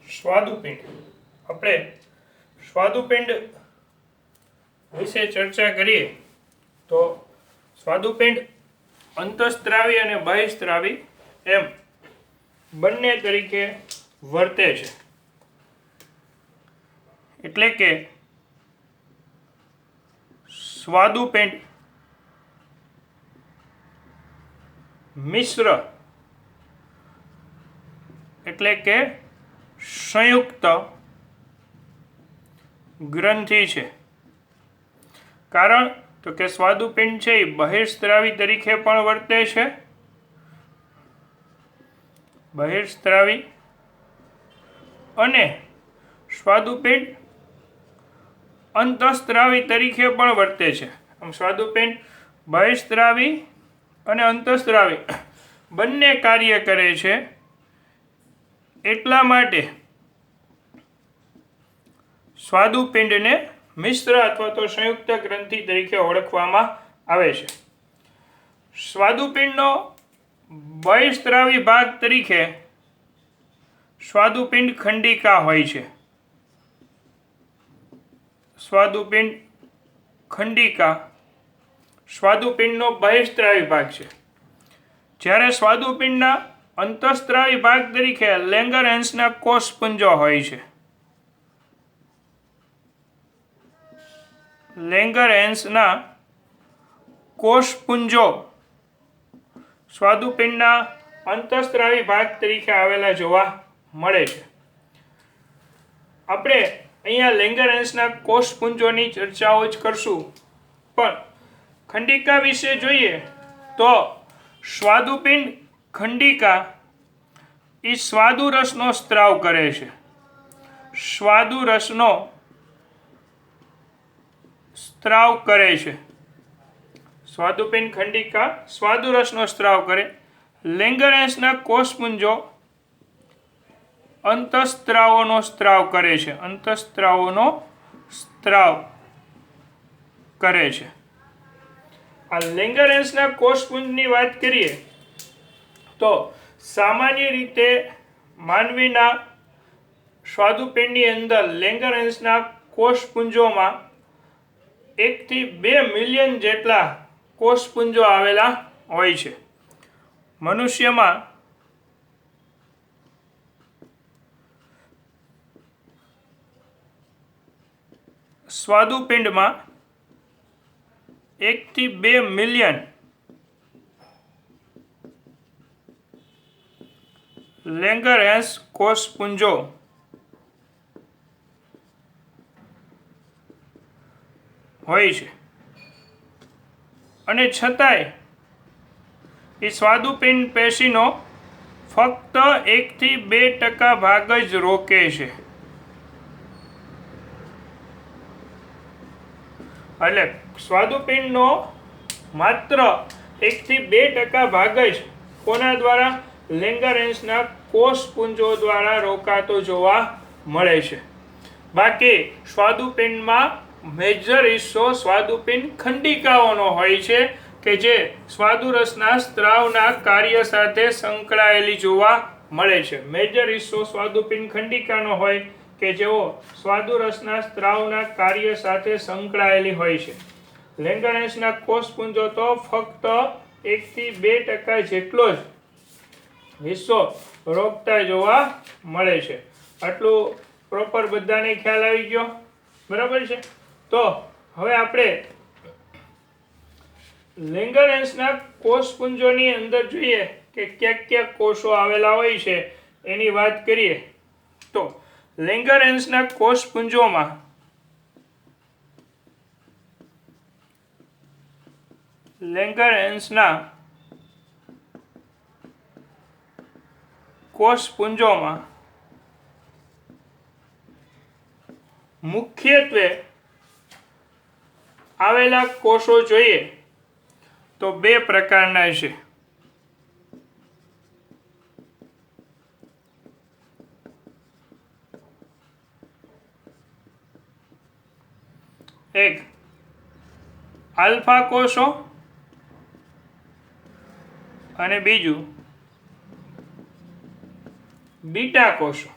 સ્વાદુપિંડ. આપણે સ્વાદુપિંડ વિશે ચર્ચા કરીએ તો સ્વાદુપિંડ અંતઃસ્ત્રાવી અને બાહ્યસ્ત્રાવી એમ બંને તરીકે વર્તે છે. એટલે કે સ્વાદુપિંડ મિશ્ર એટલે કે સંયુક્ત ગ્રંથિ છે. કારણ તો કે સ્વાદુપિંડ છે એ બહિર્સ્ત્રાવી તરીકે પણ વર્તે છે, બહિર્સ્ત્રાવી, અને સ્વાદુપિંડ અંતઃસ્ત્રાવી તરીકે પણ વર્તે છે. આમ સ્વાદુપિંડ બહિર્સ્ત્રાવી અને અંતઃસ્ત્રાવી બંને કાર્ય કરે છે. એટલા માટે સ્વાદુપિંડને મિશ્ર અથવા તો સંયુક્ત ગ્રંથિ તરીકે ઓળખવામાં આવે છે. સ્વાદુપિંડનો બહિર્સ્ત્રાવી ભાગ તરીકે સ્વાદુપિંડ ખંડિકા હોય છે. સ્વાદુપિંડ ખંડિકા સ્વાદુપિંડનો બહિર્સ્ત્રાવી ભાગ છે. જ્યારે સ્વાદુપિંડના અંતઃસ્ત્રાવી ભાગ તરીકે લેંગરહેન્સના કોષપુંજો હોય છે. લેંગરહેન્સના કોષપુંજો સ્વાદુપિંડના અંતઃસ્ત્રાવી ભાગ તરીકે આવેલા જોવા મળે છે. આપણે અહીંયા લેંગરહેન્સના કોષપુંજોની ચર્ચાઓ જ કરશું, પણ ખંડિકા વિશે જોઈએ તો સ્વાદુપિંડ ખંડિકા એ સ્વાદુરસનો સ્ત્રાવ કરે છે. સ્વાદુરસનો સ્ત્રાવ કરે છે. સ્વાદુપિંડ ખંડિકા સ્વાદુરસનો સ્ત્રાવ કરે. લેંગરહેન્સના કોષપુંજો અંતઃસ્ત્રાવોનો સ્ત્રાવ કરે છે. અંતઃસ્ત્રાવોનો સ્ત્રાવ કરે છે. આ લેંગરહેન્સના કોષપુંજની વાત કરીએ તો સામાન્ય રીતે માનવીના સ્વાદુપિંડની અંદર લેંગરહેન્સના કોષપુંજોમાં 1 થી 2 મિલિયન જેટલા કોષપુંજો આવેલા હોય છે. મનુષ્યમાં સ્વાદુપિંડમાં 1 થી 2 મિલિયન લેંગરહેન્સ કોષપુંજો હોય છે. અને છતાંય એ સ્વાદુપિંડ પેશીનો ફક્ત 1 થી 2% ભાગ જ રોકે છે. એટલે સ્વાદુપિંડનો માત્ર 1 થી 2% ભાગ જ કોના દ્વારા? લેંગરહેન્સના કોષપુંજો દ્વારા રોકાતો જોવા મળે છે. બાકી સ્વાદુપિંડમાં મેજર હિસ્સો સ્વાદુપિંડ ખંડિકાઓનો હોય છે કે જે સ્વાદુરસના સ્ત્રાવના કાર્ય સાથે સંકળાયેલી જોવા મળે છે. મેજર હિસ્સો સ્વાદુપિંડ ખંડિકાનો હોય કે જેઓ સ્વાદુરસના સ્ત્રાવના કાર્ય સાથે સંકળાયેલી હોય છે. લેંગરહેન્સના કોષપુંજો તો ફક્ત 1 થી 2% જેટલો જ હિસ્સો રોકતા જોવા મળે છે. આટલું પ્રોપર બધાને ખ્યાલ આવી ગયો? બરાબર છે. તો હવે આપણે લેંગરહેન્સના કોષપુંજોની અંદર જોઈએ કે ક્યાં કોષો આવેલા હોય છે એની વાત કરીએ તો લેંગરહેન્સના કોષપુંજોમાં લેંગરહેન્સના કોષપુંજોમાં મુખ્યત્વે આવેલા કોષો જોઈએ તો 2 પ્રકારના છે. એક આલ્ફા કોષો અને બીજું બીટા કોષો.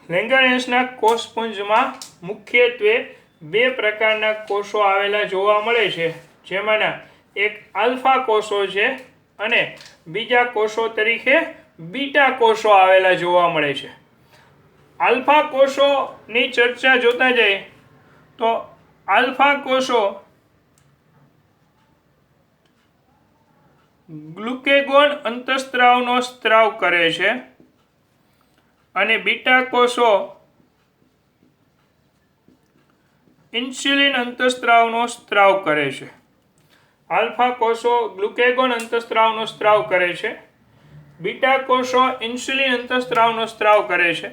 લેંગરહેન્સના કોષપુંજમાં મુખ્યત્વે બે પ્રકારના કોષો આવેલા જોવા મળે છે, જેમાંના એક આલ્ફા કોષો છે અને બીજા કોષો તરીકે બીટા કોષો આવેલા જોવા મળે છે. આલ્ફા કોષોની ચર્ચા જોતા જઈએ તો આલ્ફા કોષો ગ્લુકેગોન અંતઃસ્ત્રાવનો સ્ત્રાવ કરે છે અને બીટા કોષો ઇન્સ્યુલિન અંતઃસ્ત્રાવનો સ્ત્રાવ કરે છે. આલ્ફા કોષો ગ્લુકેગોન અંતઃસ્ત્રાવનો સ્ત્રાવ કરે છે, બીટા કોષો ઇન્સ્યુલિન અંતઃસ્ત્રાવનો સ્ત્રાવ કરે છે.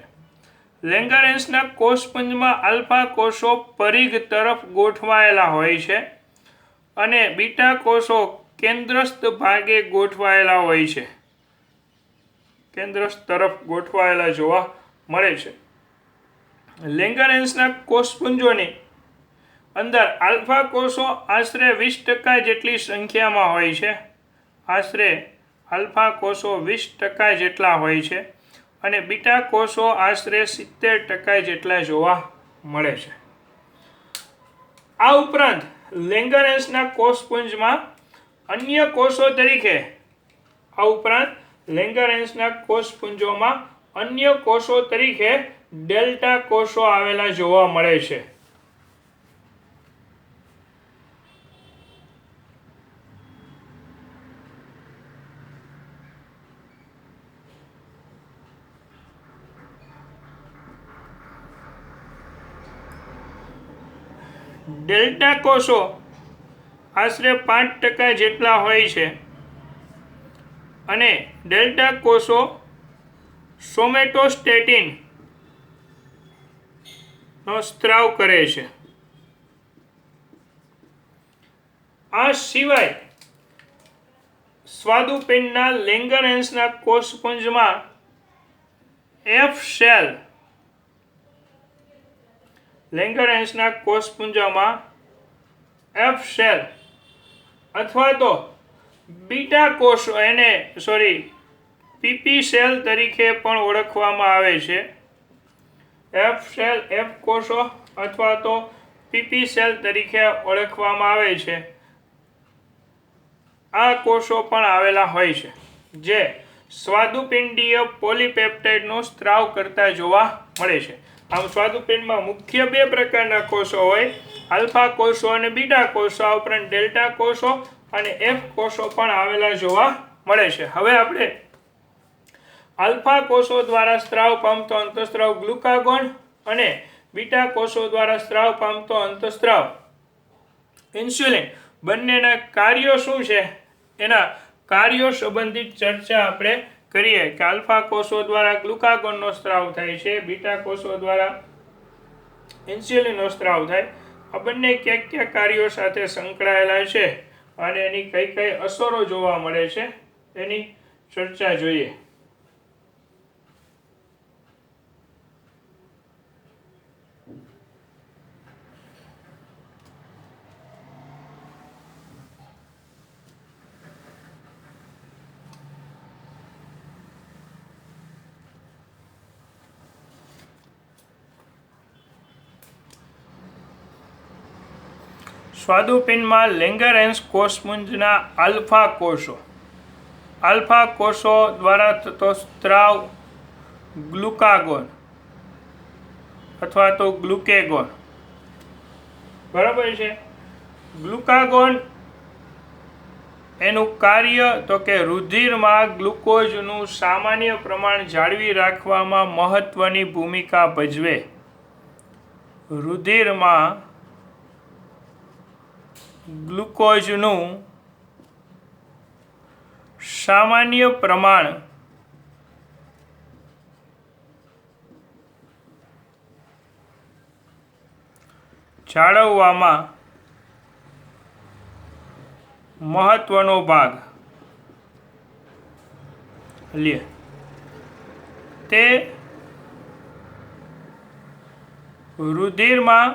લેંગરહેન્સના કોષપુંજમાં આલ્ફા કોષો પરિઘ તરફ ગોઠવાયેલા હોય છે અને બીટા કોષો કેન્દ્રસ્થ ભાગે ગોઠવાયેલા હોય છે, કેન્દ્ર તરફ ગોઠવાયેલા જોવા મળે છે. લેંગરહેન્સના કોષપુંજોની અંદર આલ્ફા કોષો આશરે 20% જેટલી સંખ્યામાં હોય છે, આશરે આલ્ફા કોષો 20% જેટલા હોય છે અને બીટા કોષો આશરે 70% જેટલા જોવા મળે છે. આ ઉપરાંત લેંગરહેન્સના કોષપુંજમાં અન્ય કોષો તરીકે લેંગરહેન્સના કોષપુંજોમાં અન્ય કોષો તરીકે ડેલ્ટા કોષો આવેલા જોવા મળે છે. ડેલ્ટા કોષો આશરે 5% જેટલા હોય છે અને ડેલ્ટા કોષો સોમેટોસ્ટેટિન નો સ્ત્રાવ કરે છે. આ સિવાય સ્વાદુપિંડના લેંગરહેન્સના કોષપુંજમાં એફ સેલ લેંગરહેન્સના કોષપુંજમાં એફ સેલ અથવા તો બીટા કોષો પીપી સેલ તરીકે પણ ઓળખવામાં આવે છે. એફ સેલ એફ કોષો અથવા તો પીપી સેલ તરીકે ઓળખવામાં આવે છે. આ કોષો પણ આવેલા હોય છે જે સ્વાદુપિંડીય પોલીપેપ્ટાઇડનો સ્ત્રાવ કરતા જોવા મળે છે. આમ સ્વાદુપિંડમાં મુખ્ય બે પ્રકારના કોષો હોય, આલ્ફા કોષો અને બીટા કોષો. આ ઉપરાંત ડેલ્ટા કોષો અને એફ કોષો પણ આવેલા જોવા મળે છે. હવે આપણે આલ્ફા કોષો દ્વારા સ્ત્રાવ પામતો અંતઃસ્ત્રાવ ગ્લુકાગોન અને બીટા કોષો દ્વારા સ્ત્રાવ પામતો અંતઃસ્ત્રાવ ઇન્સ્યુલિન બંનેના કાર્યો શું છે એના કાર્યો સંબંધિત ચર્ચા આપણે કરીએ કે આલ્ફા કોષો દ્વારા ગ્લુકાગોનનો સ્ત્રાવ થાય છે, બીટા કોષો દ્વારા ઇન્સ્યુલિનનો સ્ત્રાવ થાય. આ બંને કયા કાર્યો સાથે સંકળાયેલા છે અને એની કઈ અસરો જોવા મળે છે એની ચર્ચા જોઈએ. સ્વાદુપિંડમાં લેંગરહેન્સ કોષપુંજના આલ્ફા કોષો દ્વારા થતો સ્ત્રાવ ગ્લુકાગોન અથવા તો ગ્લુકેગોન, બરાબર છે. ગ્લુકાગોન એનું કાર્ય તો કે રુધિરમાં ગ્લુકોઝનું સામાન્ય પ્રમાણ જાળવી રાખવામાં મહત્વની ભૂમિકા ભજવે. રુધિરમાં ગ્લુકોઝનું સામાન્ય પ્રમાણ જાળવવામાં મહત્વનો ભાગ લે. તે રુધિરમાં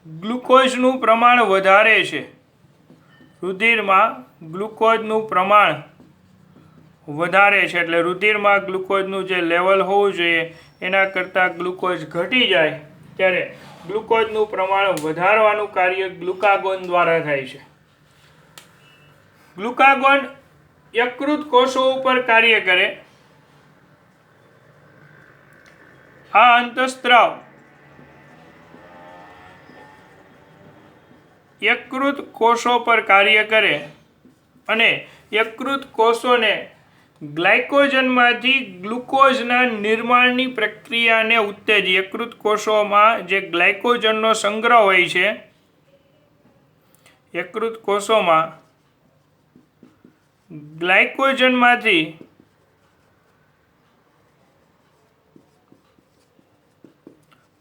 ગ્લુકોઝનું પ્રમાણ વધારે છે. રુધિરમાં ગ્લુકોઝનું પ્રમાણ વધારે છે, એટલે રુધિરમાં ગ્લુકોઝનું જે લેવલ હોવું જોઈએ એના કરતાં ગ્લુકોઝ ઘટી જાય ત્યારે ગ્લુકોઝનું પ્રમાણ વધારવાનું કાર્ય ગ્લુકાગોન દ્વારા થાય છે. ગ્લુકાગોન યકૃત કોષો ઉપર કાર્ય કરે. આ અંતઃસ્ત્રાવ યકૃત કોષો પર કાર્ય કરે અને યકૃત કોષોને ગ્લાયકોજનમાંથી ગ્લુકોઝના નિર્માણની પ્રક્રિયાને ઉત્તેજ. યકૃત કોષોમાં જે ગ્લાયકોજનનો સંગ્રહ હોય છે, યકૃત કોષોમાં ગ્લાયકોજનમાંથી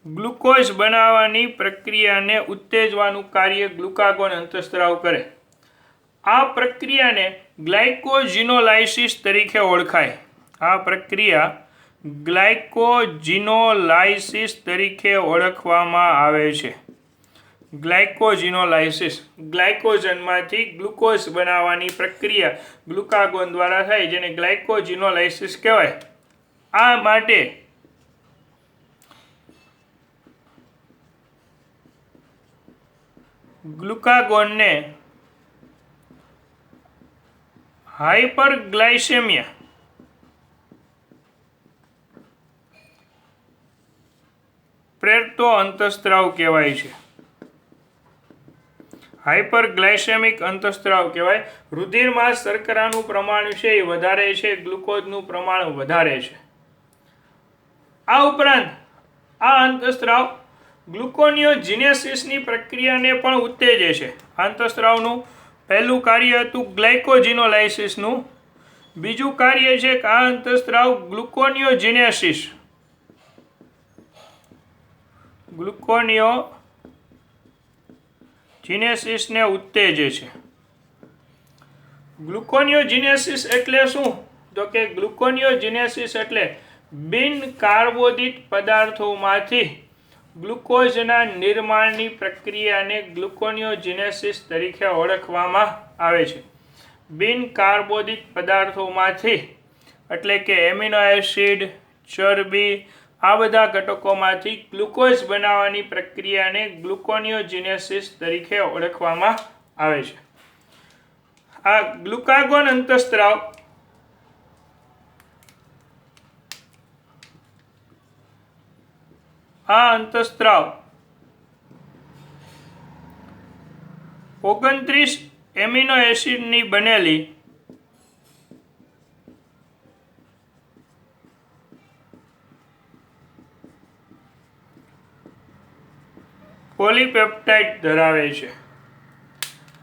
ગ્લુકોઝ બનાવવાની પ્રક્રિયાને ઉત્તેજવાનું કાર્ય ગ્લુકાગોન અંતઃસ્ત્રાવ કરે. આ પ્રક્રિયાને ગ્લાયકોજિનોલાઇસિસ તરીકે ઓળખાય. આ પ્રક્રિયા ગ્લાયકોજિનોલાઇસિસ તરીકે ઓળખવામાં આવે છે. ગ્લાયકોજિનોલાઇસિસ ગ્લાયકોજનમાંથી ગ્લુકોઝ બનાવવાની પ્રક્રિયા ગ્લુકાગોન દ્વારા થાય, જેને ગ્લાયકોજિનોલાઇસિસ કહેવાય. આ માટે ગ્લુકાગોનને હાઇપરગ્લાયસેમિયા પ્રેરતો અંતઃસ્ત્રાવ કહેવાય છે. હાઇપરગ્લાયસેમિક અંતઃસ્ત્રાવ કહેવાય. રુધિરમાં શર્કરાનું પ્રમાણ છે એ વધારે છે, ગ્લુકોઝનું પ્રમાણ વધારે છે. આ ઉપરાંત આ અંતઃસ્ત્રાવ ગ્લુકોનિયોજિનેસિસની પ્રક્રિયાને પણ ઉત્તેજે છે. અંતઃસ્ત્રાવનું પહેલું કાર્ય હતું ગ્લાયકોજિનોલાઇસિસનું. બીજું કાર્ય છે કે આ અંતઃસ્ત્રાવ ગ્લુકોનિયોજિનેસિસને ઉત્તેજે છે. ગ્લુકોનિયોજિનેસિસ એટલે શું? તો કે ગ્લુકોનિયોજિનેસિસ એટલે બિન કાર્બોદિત પદાર્થોમાંથી ગ્લુકોઝના નિર્માણની પ્રક્રિયાને ગ્લુકોનિયોજિનેસિસ તરીકે ઓળખવામાં આવે છે. બિન કાર્બોદિત પદાર્થોમાંથી એટલે કે એમિનો એસિડ, ચરબી, આ બધા ઘટકોમાંથી ગ્લુકોઝ બનાવવાની પ્રક્રિયાને ગ્લુકોનિયોજિનેસિસ તરીકે ઓળખવામાં આવે છે. આ ગ્લુકાગોન અંતઃસ્ત્રાવ આ અંતઃસ્ત્રાવ 29 એમિનો એસિડની બનેલી પોલીપેપ્ટાઇડ ધરાવે છે.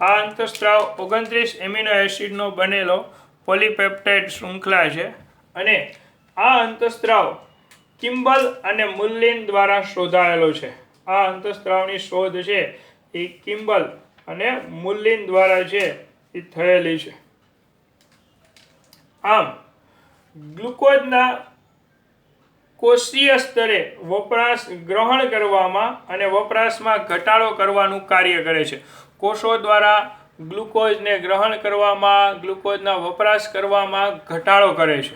આ અંતઃસ્ત્રાવ 29 એમિનો એસિડનો બનેલો પોલીપેપ્ટાઇડ શૃંખલા છે અને આ અંતઃસ્ત્રાવ કિમ્બલ અને મુલ્લિન દ્વારા શોધાયેલો છે. આ અંતઃસ્ત્રાવની શોધ છે એ કિમ્બલ અને મુલ્લિન દ્વારા છે એ થયેલી છે. આમ ગ્લુકોઝના કોષીય સ્તરે વપરાશ ગ્રહણ કરવામાં અને વપરાશમાં ઘટાડો કરવાનું કાર્ય કરે છે. કોષો દ્વારા ગ્લુકોઝને ગ્રહણ કરવામાં, ગ્લુકોઝના વપરાશ કરવામાં ઘટાડો કરે છે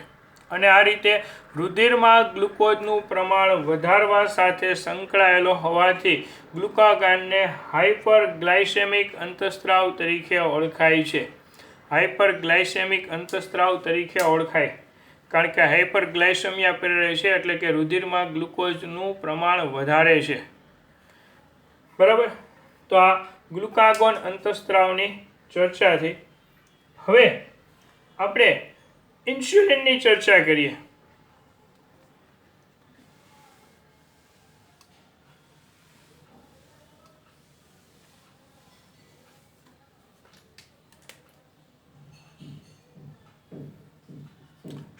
અને આ રીતે રુધિરમાં ગ્લુકોઝનું પ્રમાણ વધારવા સાથે સંકળાયેલો હોવાથી ગ્લુકાગોનને હાઇપરગ્લાયસેમિક અંતઃસ્ત્રાવ તરીકે ઓળખાય છે. હાઇપરગ્લાયસેમિક અંતઃસ્ત્રાવ તરીકે ઓળખાય કારણ કે હાઇપરગ્લાયસેમિયા પ્રેરે છે, એટલે કે રુધિરમાં ગ્લુકોઝનું પ્રમાણ વધારે છે. બરાબર. તો આ ગ્લુકાગોન અંતઃસ્ત્રાવની ચર્ચાથી હવે આપણે ઇન્સ્યુલિનની ચર્ચા કરીએ.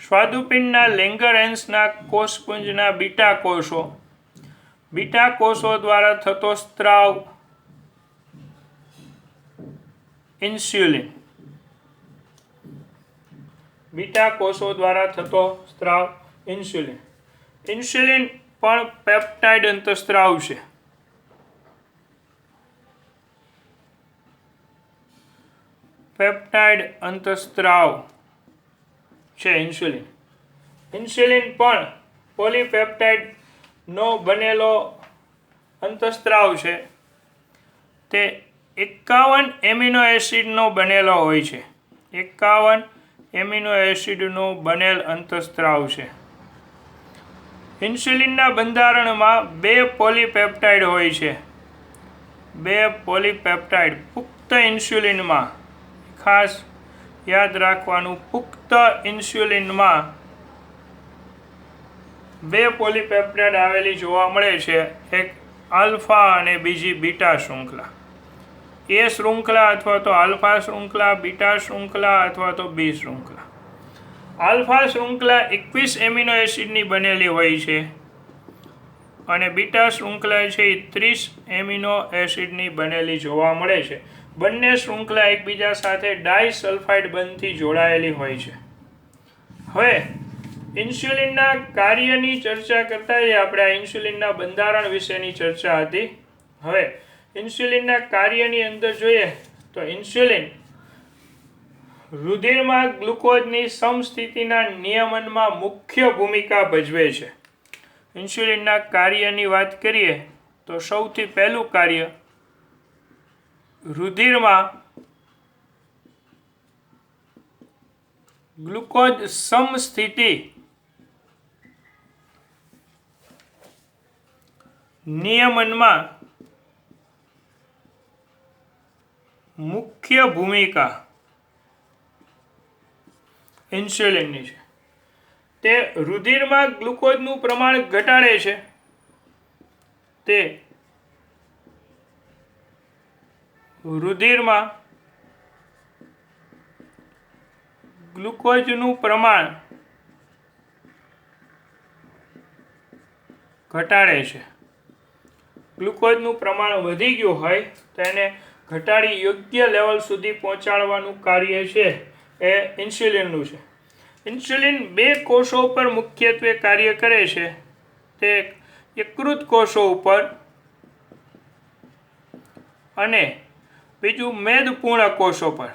સ્વાદુપિંડના લેંગરહેન્સના કોષપુંજના બીટા કોષો દ્વારા થતો સ્ત્રાવ ઇન્સ્યુલિન. બીટા કોષો દ્વારા થતો સ્ત્રાવ ઇન્સ્યુલિન. ઇન્સ્યુલિન પણ પેપ્ટાઇડ અંતઃસ્ત્રાવ છે. પેપ્ટાઇડ અંતઃસ્ત્રાવ છે ઇન્સ્યુલિન. ઇન્સ્યુલિન પણ પોલીપેપ્ટાઇડનો બનેલો અંતઃસ્ત્રાવ છે. તે 51 એમિનો એસિડનો બનેલો હોય છે. 51 એમિનો એસિડનો બનેલ અંતઃસ્ત્રાવ છે. ઇન્સ્યુલિનના બંધારણમાં 2 પોલીપેપ્ટાઇડ હોય છે. 2 પોલીપેપ્ટાઇડ પુખ્ત ઇન્સ્યુલિનમાં, ખાસ યાદ રાખવાનું, પુખ્ત ઇન્સ્યુલિનમાં 2 પોલીપેપ્ટાઇડ આવેલી જોવા મળે છે. એક આલ્ફા અને બીજી બીટા શૃંખલા. એ શૃંખલા અથવા તો આલ્ફા શૃંખલા, બીટા શૃંખલા અથવા તો બી શૃંખલા. આલ્ફા શૃંખલા 21 એમિનો એસિડની બનેલી હોય છે અને બીટા શૃંખલા છે એ 30 એમિનો એસિડની બનેલી જોવા મળે છે. બંને શૃંખલા એકબીજા સાથે ડાયસલ્ફાઇડ બંધથી જોડાયેલી હોય છે. હવે ઇન્સ્યુલિનના કાર્યની ચર્ચા કરતા આપણે આ ઇન્સ્યુલિનના બંધારણ વિશેની ચર્ચા હતી. હવે ઇન્સ્યુલિનના કાર્યની અંદર જોઈએ તો ઇન્સ્યુલિન રુધિરમાં ગ્લુકોઝની સમસ્થિતિના નિયમનમાં મુખ્ય ભૂમિકા ભજવે છે. ઇન્સ્યુલિનના કાર્યની વાત કરીએ તો સૌથી પહેલું કાર્ય રુધિરમાં ગ્લુકોઝ સમસ્થિતિ નિયમનમાં મુખ્ય ભૂમિકા ઇન્સ્યુલિનની છે. તે રુધિરમાં ગ્લુકોઝનું પ્રમાણ ઘટાડે છે. તે રુધિરમાં ગ્લુકોઝનું પ્રમાણ ઘટાડે છે. ગ્લુકોઝનું પ્રમાણ વધી ગયું હોય તો એને ઘટાડી યોગ્ય લેવલ સુધી પહોંચાડવાનું કાર્ય છે એ ઇન્સ્યુલિનનું છે. ઇન્સ્યુલિન 2 કોષો ઉપર મુખ્યત્વે કાર્ય કરે છે. તે યકૃત કોષો ઉપર અને બીજું મેદપૂર્ણ કોષો પર.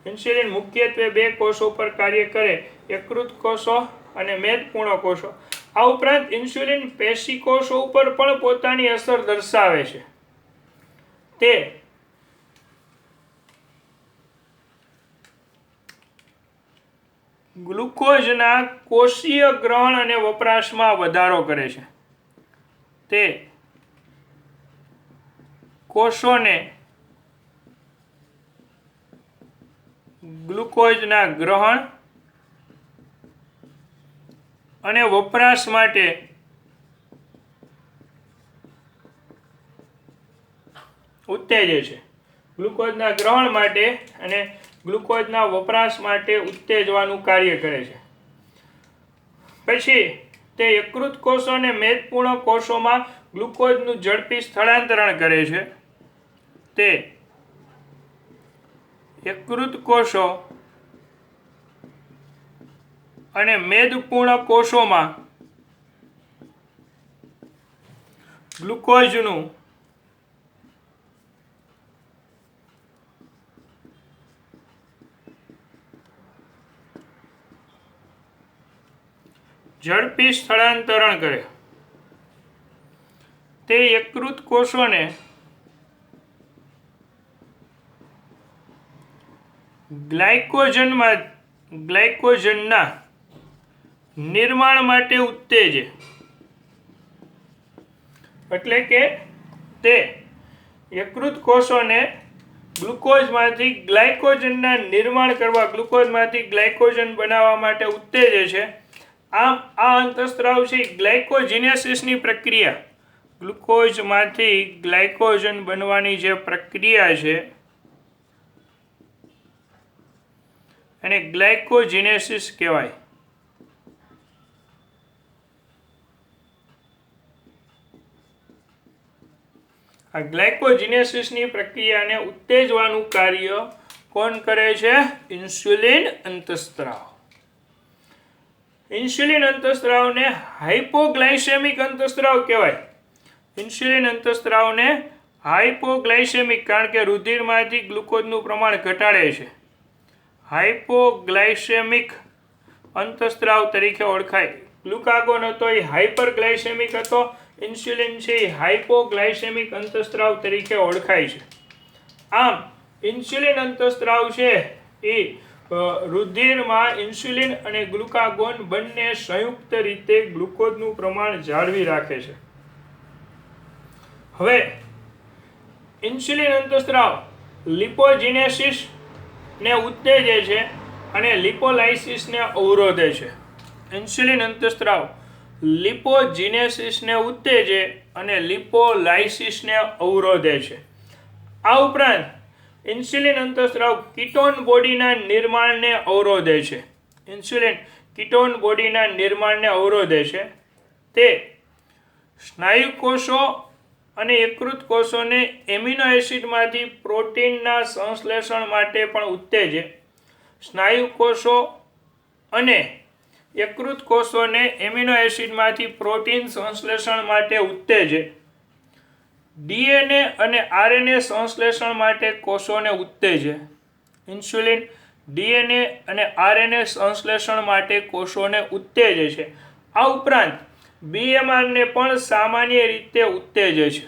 ઇન્સ્યુલિન મુખ્યત્વે 2 કોષો પર કાર્ય કરે, યકૃત કોષો અને મેદપૂર્ણ કોષો. આ ઉપરાંત ઇન્સ્યુલિન પેશી કોષો ઉપર પણ પોતાની અસર દર્શાવે છે. તે ગ્લુકોઝના કોષીય ગ્રહણ અને વપરાશમાં વધારો કરે છે. તે કોષોને ગ્લુકોઝના ગ્રહણ અને વપરાશ માટે ઉત્તેજે છે. ગ્લુકોઝના ગ્રહણ માટે અને ગ્લુકોઝના વપરાશ માટે ઉત્તેજવાનું કાર્ય કરે છે. પછી તે યકૃત કોષો અને મેદપૂર્ણ કોષોમાં ગ્લુકોઝનું ઝડપી સ્થળાંતરણ કરે છે. તે યકૃત કોષો અને મેદપૂર્ણ કોષોમાં ગ્લુકોઝનું ઝડપી સ્થળાંતરણ કરે. તે યકૃત કોષોને ગ્લાયકોજનના નિર્માણ માટે ઉત્તેજે. એટલે કે તે યકૃત કોષોને ગ્લુકોઝમાંથી ગ્લાયકોજનના નિર્માણ કરવા, ગ્લુકોઝમાંથી ગ્લાયકોજન બનાવવા માટે ઉત્તેજે છે. આમ આ અંતઃસ્ત્રાવ છે ગ્લાયકોજિનેસિસની પ્રક્રિયા, ગ્લુકોઝમાંથી ગ્લાયકોજન બનવાની જે પ્રક્રિયા છે એને ગ્લાયકોજિનેસિસ કહેવાય. આ ગ્લાયકોજિનેસિસની પ્રક્રિયાને ઉત્તેજવાનું કાર્ય કોણ કરે છે? ઇન્સ્યુલિન અંતઃસ્ત્રાવ. ઇન્સ્યુલિન અંતઃસ્ત્રાવને હાઇપોગ્લાયસેમિક અંતઃસ્ત્રાવ કહેવાય. ઇન્સ્યુલિન અંતઃસ્ત્રાવને હાઇપોગ્લાયસેમિક કારણ કે રુધિરમાંથી ગ્લુકોઝનું પ્રમાણ ઘટાડે છે. હાઇપોગ્લાયસેમિક અંતસ્ત્રાવ તરીકે ઓળખાય. ગ્લુકાગોન હતો એ હાઇપરગ્લાયસેમિક હતો. ઇન્સ્યુલિન છે એ હાઇપોગ્લાયસેમિક અંતસ્ત્રાવ તરીકે ઓળખાય છે. આમ ઇન્સ્યુલિન અંતસ્ત્રાવ છે એ રુધિરમાં ઇન્સ્યુલિન અને ગ્લુકાગોન બંને સંયુક્ત રીતે ગ્લુકોઝનું પ્રમાણ જાળવી રાખે છે. હવે ઇન્સ્યુલિન અંતસ્ત્રાવ લિપોજિનેસિસ ને ઉત્તેજે છે અને લિપોલાઇસિસને અવરોધે છે. ઇન્સ્યુલિન અંતસ્ત્રાવ લિપોજિનેસિસને ઉત્તેજે અને લિપોલાઇસિસને અવરોધે છે. આ ઉપરાંત ઇન્સ્યુલિન અંતસ્ત્રાવ કીટોન બોડીના નિર્માણને અવરોધે છે. ઇન્સ્યુલિન કીટોન બોડીના નિર્માણને અવરોધે છે. તે સ્નાયુ કોષો અને યકૃત કોષોને એમિનો એસિડમાંથી પ્રોટીનના સંશ્લેષણ માટે પણ ઉત્તેજે. સ્નાયુ કોષો અને યકૃત કોષોને એમિનો એસિડમાંથી પ્રોટીન સંશ્લેષણ માટે ઉત્તેજે. ડીએનએ અને આરએનએ સંશ્લેષણ માટે કોષોને ઉત્તેજે. ઇન્સ્યુલિન ડીએનએ અને આરએનએ સંશ્લેષણ માટે કોષોને ઉત્તેજે છે. આ ઉપરાંત બીએમઆરને પણ સામાન્ય રીતે ઉત્તેજે છે.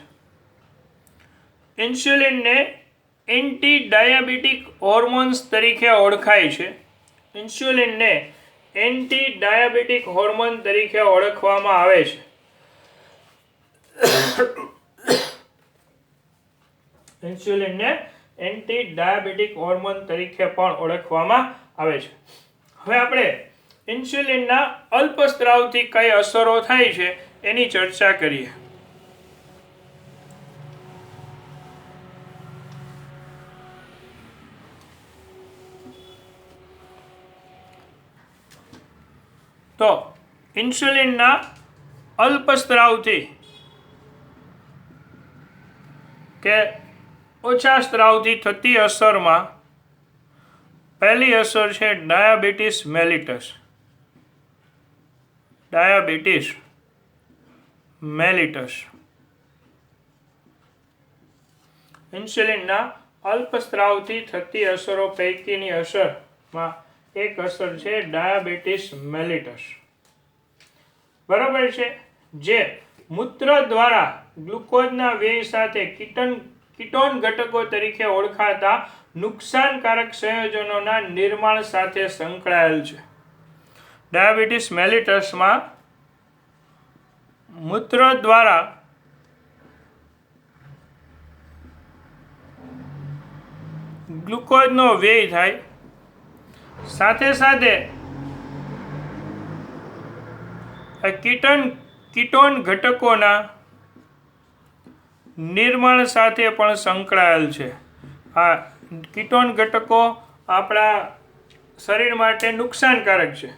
ઇન્સ્યુલિનને એન્ટી ડાયાબિટીક હોર્મોન્સ તરીકે ઓળખાય છે. ઇન્સ્યુલિનને એન્ટી ડાયાબિટીક હોર્મોન તરીકે ઓળખવામાં આવે છે. ઇન્સ્યુલિનને એન્ટી ડાયાબિટીક હોર્મોન તરીકે પણ ઓળખવામાં આવે છે. હવે આપણે ઇન્સ્યુલિનના અલ્પસ્ત્રાવથી કઈ અસરો થાય છે એની ચર્ચા કરીએ. તો ઇન્સ્યુલિનના અલ્પસ્ત્રાવથી કે ઓછા સ્ત્રાવથી થતી અસરમાં પહેલી અસર છે ડાયાબિટીસ મેલિટસ. Diabetes mellitus. ઇન્સ્યુલિનના અલ્પસ્ત્રાવથી થતી અસરો પૈકીની અસરમાં એક અસર છે ડાયાબિટીસ મેલિટસ. બરાબર છે. જે મૂત્ર દ્વારા ગ્લુકોઝના વ્યય સાથે કીટોન ઘટકો તરીકે ઓળખાતા નુકસાનકારક સંયોજનોના નિર્માણ સાથે સંકળાયેલ છે. ડાયાબિટીસ મેલિટસમાં મૂત્ર દ્વારા ગ્લુકોઝનો વ્યય થાય, સાથે સાથે કીટોન ઘટકોના નિર્માણ સાથે પણ સંકળાયેલ છે. આ કીટોન ઘટકો આપણા શરીર માટે નુકસાનકારક છે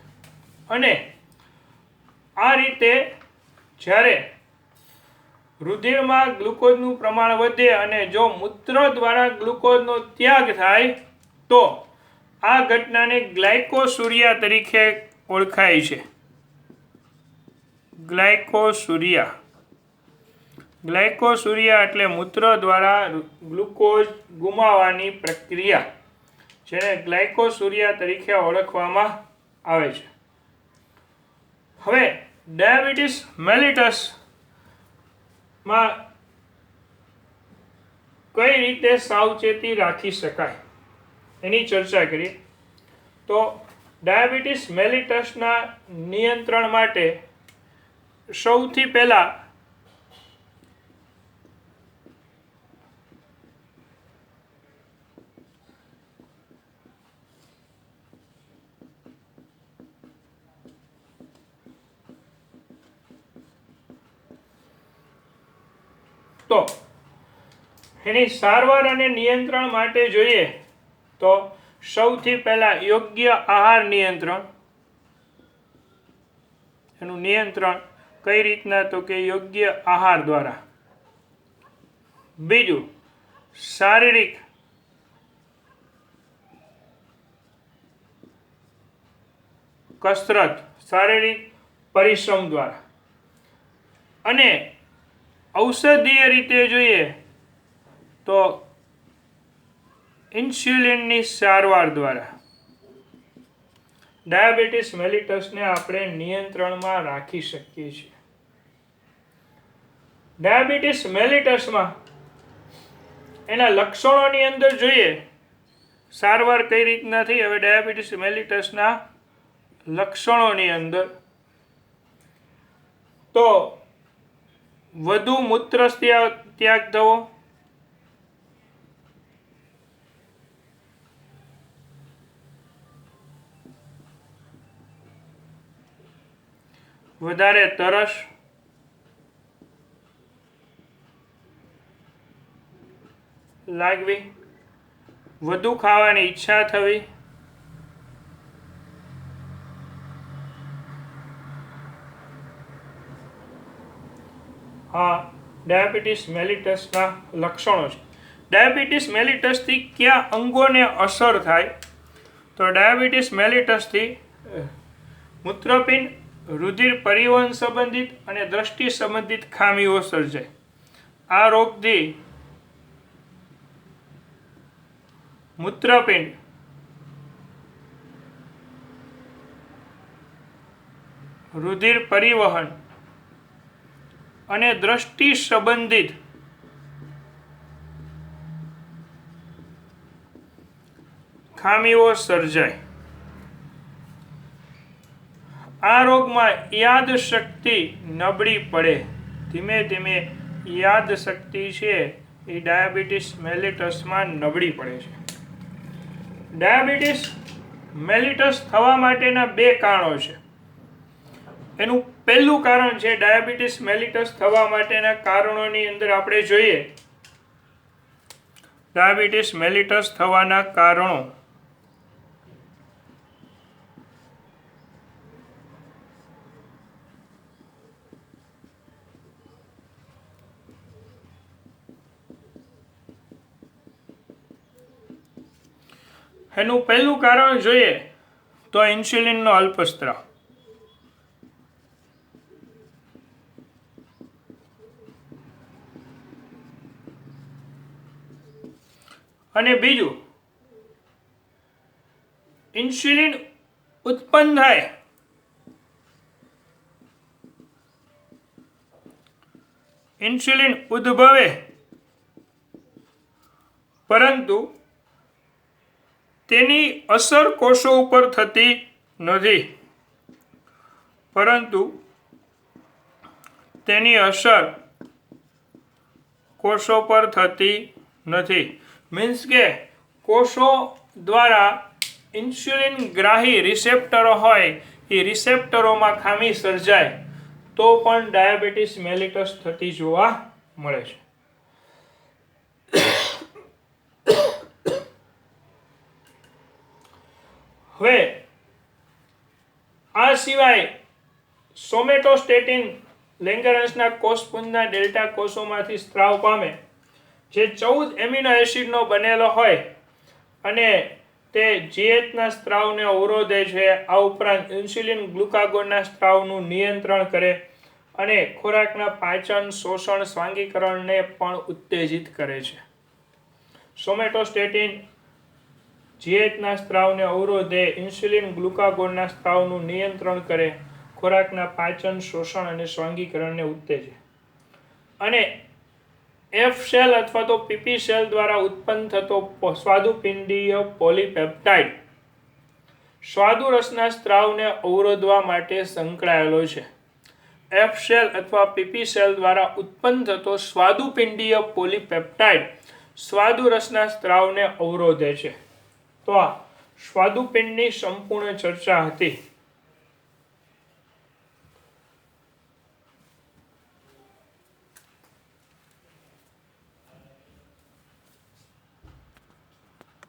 અને આ રીતે જ્યારે રુધિરમાં ગ્લુકોઝનું પ્રમાણ વધે અને જો મૂત્ર દ્વારા ગ્લુકોઝનો ત્યાગ થાય તો આ ઘટનાને ગ્લાયકોસુરિયા તરીકે ઓળખાય છે. ગ્લાયકોસુરિયા. ગ્લાયકોસુરિયા એટલે મૂત્ર દ્વારા ગ્લુકોઝ ગુમાવવાની પ્રક્રિયા, જેને ગ્લાયકોસુરિયા તરીકે ઓળખવામાં આવે છે. હવે ડાયાબિટીસ મેલિટસમાં કઈ રીતે સાવચેતી રાખી શકાય એની ચર્ચા કરીએ. તો ડાયાબિટીસ મેલિટસના નિયંત્રણ માટે સૌથી પહેલા તો એની સારવાર અને નિયંત્રણ માટે જોઈએ તો સૌથી પહેલા યોગ્ય આહાર નિયંત્રણ. એનું નિયંત્રણ કઈ રીતના? તો કે યોગ્ય આહાર દ્વારા. બીજું, શારીરિક કસરત, શારીરિક પરિશ્રમ દ્વારા. અને ઔષધીય રીતે જોઈએ તો ઇન્સ્યુલિનની સારવાર દ્વારા ડાયાબિટીસ મેલિટસને આપણે નિયંત્રણમાં રાખી શકીએ છીએ. ડાયાબિટીસ મેલિટસમાં એના લક્ષણોની અંદર જોઈએ સારવાર કઈ રીતના થઈ. હવે ડાયાબિટીસ મેલિટસના લક્ષણોની અંદર તો વધુ મૂત્ર ત્યાગ થવો, વધારે તરસ, લાગવી, વધુ ખાવાની ઈચ્છા થવી, આ ડાયાબિટીસ મેલિટસના લક્ષણો છે. ડાયાબિટીસ મેલિટસથી કયા અંગોને અસર થાય? તો ડાયાબિટીસ મેલિટસથી મૂત્રપિંડ, રુધિર પરિવહન સંબંધિત અને દ્રષ્ટિ સંબંધિત ખામીઓ સર્જાય. આ રોગથી મૂત્રપિંડ, રુધિર પરિવહન અને દ્રષ્ટિ સંબંધિત ખામીઓ સર્જાય. આ રોગમાં યાદશક્તિ નબળી પડે. ધીમે ધીમે યાદશક્તિ છે એ ડાયાબિટીસ મેલિટસમાં નબળી પડે છે. ડાયાબિટીસ મેલિટસ થવા માટેના 2 કારણો છે. એનું પહેલું કારણ છે ડાયાબિટીસ મેલિટસ થવા માટેના કારણોની અંદર આપણે જોઈએ ડાયાબિટીસ મેલિટસ થવાના કારણો. એનું પહેલું કારણ જોઈએ તો ઇન્સ્યુલિનનો અલ્પસ્રાવ. અને બીજું ઇન્સ્યુલિન ઉત્પન્ન થાય ઇન્સ્યુલિન ઉદ્ભવે પરંતુ તેની અસર કોષો ઉપર થતી નથી. પરંતુ તેની અસર કોષો પર થતી નથી. મીન્સ કે કોષો દ્વારા ઇન્સ્યુલિન ગ્રાહી રિસેપ્ટરો હોય એ રિસેપ્ટરોમાં ખામી સર્જાય તો પણ ડાયાબિટીસ મેલિટસ થતી જોવા મળે છે. હવે આ સિવાય સોમેટોસ્ટેટિન લેંગરહાન્સના કોષપુંજના ડેલ્ટા કોષોમાંથી સ્ત્રાવ પામે જે 14 એમિનો એસિડનો બનેલો હોય અને તે જીએચના સ્ત્રાવને અવરોધે છે. આ ઉપરાંત ઇન્સ્યુલિન ગ્લુકાગોનના સ્ત્રાવનું નિયંત્રણ કરે અને ખોરાકના પાચન, શોષણ, સ્વાંગીકરણને પણ ઉત્તેજિત કરે છે. સોમેટોસ્ટેટિન જીએચના સ્ત્રાવને અવરોધે, ઇન્સ્યુલિન ગ્લુકાગોનના સ્ત્રાવનું નિયંત્રણ કરે, ખોરાકના પાચન, શોષણ અને સ્વાંગીકરણને ઉત્તેજે. અને એફ સેલ અથવા તો પીપી સેલ દ્વારા ઉત્પન્ન થતો સ્વાદુપિંડીય પોલીપેપ્ટાઇડ સ્વાદુરસના સ્ત્રાવને અવરોધવા માટે સંકળાયેલો છે. એફ સેલ અથવા પીપી સેલ દ્વારા ઉત્પન્ન થતો સ્વાદુપિંડીય પોલીપેપ્ટાઇડ સ્વાદુરસના સ્ત્રાવને અવરોધે છે. તો આ સ્વાદુપિંડની સંપૂર્ણ ચર્ચા હતી.